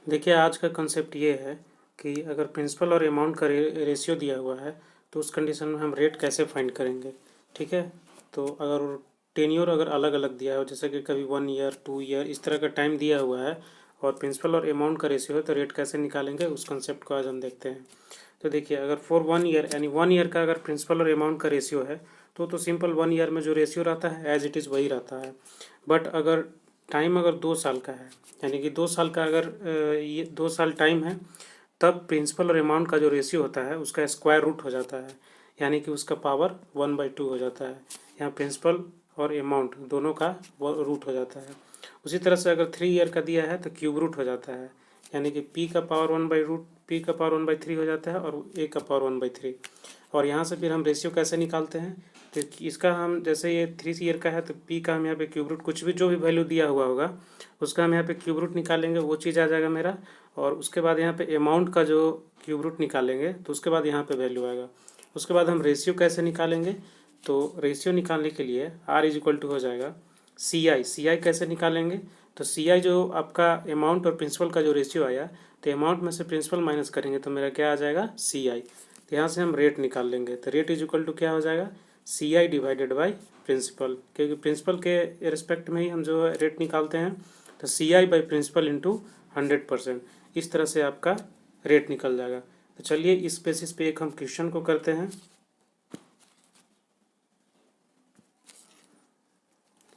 देखिए, आज का कंसेप्ट ये है कि अगर प्रिंसिपल और अमाउंट का रेशियो दिया हुआ है तो उस कंडीशन में हम रेट कैसे फाइंड करेंगे। ठीक है, तो अगर टेन्योर अगर अलग अलग दिया हो, जैसे कि कभी 1 ईयर 2 ईयर इस तरह का टाइम दिया हुआ है और प्रिंसिपल और अमाउंट का रेशियो है, तो रेट कैसे निकालेंगे उस कंसेप्ट को आज हम देखते हैं। तो देखिए, अगर फॉर 1 ईयर यानी 1 ईयर का अगर प्रिंसिपल और अमाउंट का रेशियो है तो सिंपल 1 ईयर में जो रेशियो रहता है एज इट इज़ वही रहता है। बट अगर टाइम अगर 2 साल का है, यानी कि 2 साल का अगर ये 2 साल टाइम है, तब प्रिंसिपल और अमाउंट का जो रेशियो होता है उसका स्क्वायर रूट हो जाता है, यानी कि उसका पावर 1/2 हो जाता है। यहाँ प्रिंसिपल और अमाउंट दोनों का रूट हो जाता है। उसी तरह से अगर 3 ईयर का दिया है तो क्यूब रूट हो जाता है, यानी कि पी का पावर 1/3 हो जाता है और ए का पावर 1/3। और यहाँ से फिर हम रेशियो कैसे निकालते हैं, तो इसका हम जैसे ये 3 ईयर का है तो पी का हम यहाँ पे क्यूब रूट कुछ भी जो भी वैल्यू दिया हुआ होगा उसका हम यहाँ पे क्यूब रूट निकालेंगे, वो चीज़ आ जाएगा मेरा। और उसके बाद यहाँ पे अमाउंट का जो क्यूब रूट निकालेंगे तो उसके बाद यहाँ पे वैल्यू आएगा। उसके बाद हम रेशियो कैसे निकालेंगे, तो रेशियो निकालने के लिए R इज इक्वल टू हो जाएगा CI कैसे निकालेंगे, तो CI जो आपका अमाउंट और प्रिंसिपल का जो रेशियो आया, तो अमाउंट में से प्रिंसिपल माइनस करेंगे तो मेरा क्या आ जाएगा CI। तो यहाँ से हम रेट निकाल लेंगे, तो रेट इज इक्वल टू क्या हो जाएगा CI डिवाइडेड बाई प्रिंसिपल, क्योंकि प्रिंसिपल के रिस्पेक्ट में ही हम जो रेट निकालते हैं। तो CI बाई प्रिंसिपल इंटू 100%, इस तरह से आपका रेट निकल जाएगा। तो चलिए इस बेसिस पे एक हम क्वेश्चन को करते हैं।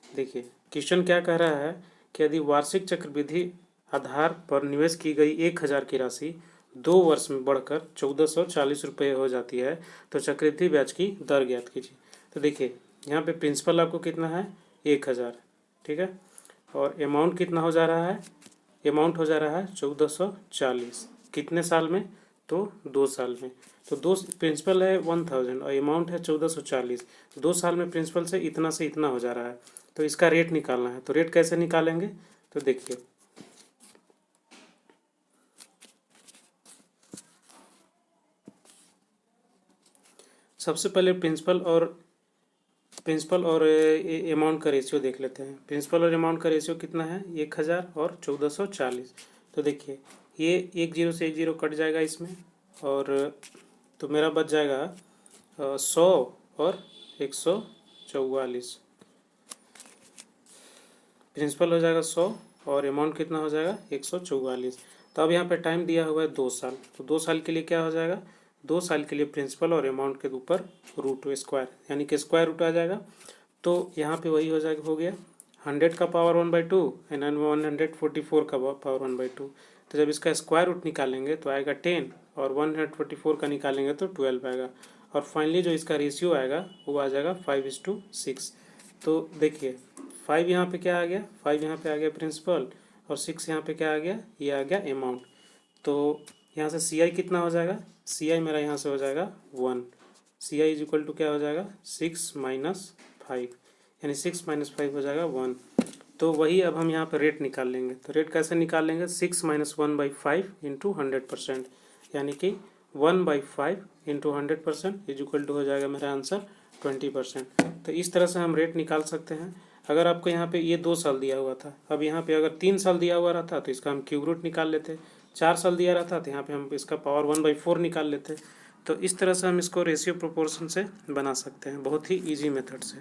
देखिए, क्वेश्चन क्या कह रहा है कि यदि वार्षिक चक्रवृद्धि आधार पर निवेश की गई 1000 की राशि 2 वर्ष में बढ़कर 1440 रुपये हो जाती है तो चक्रवृद्धि ब्याज की दर ज्ञात कीजिए। तो देखिए, यहाँ पे प्रिंसिपल आपको कितना है 1000, ठीक है, और अमाउंट कितना हो जा रहा है, अमाउंट हो जा रहा है 1440, कितने साल में, तो 2 साल में। तो दो प्रिंसिपल है 1000 और अमाउंट है 1440, 2 साल में प्रिंसिपल से इतना हो जा रहा है, तो इसका रेट निकालना है। तो रेट कैसे निकालेंगे, तो देखिए, सबसे पहले प्रिंसिपल और अमाउंट का रेशियो देख लेते हैं। प्रिंसिपल और अमाउंट का रेशियो कितना है 1000 और 1440। तो देखिए, ये 10 से 10 कट जाएगा इसमें, और तो मेरा बच जाएगा 100 और 144। प्रिंसिपल हो जाएगा 100 और अमाउंट कितना हो जाएगा 144। तो अब यहाँ पे टाइम दिया हुआ है 2 साल, तो 2 साल के लिए क्या हो जाएगा, 2 साल के लिए प्रिंसिपल और अमाउंट के ऊपर रूट स्क्वायर, यानी कि स्क्वायर रूट आ जाएगा। तो यहाँ पे वही हो जाएगा, हो गया 100 का पावर 1/2 एंड 144 का पावर 1/2। तो जब इसका स्क्वायर रूट निकालेंगे तो आएगा 10 और 144 का निकालेंगे तो 12 आएगा। और फाइनली जो इसका रेशियो आएगा वो आ जाएगा 5:6। तो देखिए, 5 यहाँ पे क्या आ गया, 5 यहाँ पे आ गया प्रिंसिपल और 6 यहाँ पे क्या आ गया, ये आ गया अमाउंट। तो यहाँ से CI कितना हो जाएगा, CI मेरा यहाँ से हो जाएगा 1। CI इज इक्वल टू क्या हो जाएगा 6 माइनस 5, यानी 6 माइनस 5 हो जाएगा 1। तो वही अब हम यहाँ पर रेट निकाल लेंगे। तो रेट कैसे निकाल लेंगे, 6 माइनस 1/5 इंटू 100%, यानी कि 1/5 इंटू 100% इज इक्वल टू हो जाएगा मेरा आंसर 20%। तो इस तरह से हम रेट निकाल सकते हैं। अगर आपको यहाँ पे ये 2 साल दिया हुआ था, अब यहाँ पे अगर 3 साल दिया हुआ रहता तो इसका हम क्यूब रूट निकाल लेते, 4 साल दिया रहता तो यहाँ पे हम इसका पावर 1/4 निकाल लेते। तो इस तरह से हम इसको रेशियो प्रोपोर्शन से बना सकते हैं, बहुत ही ईजी मेथड से।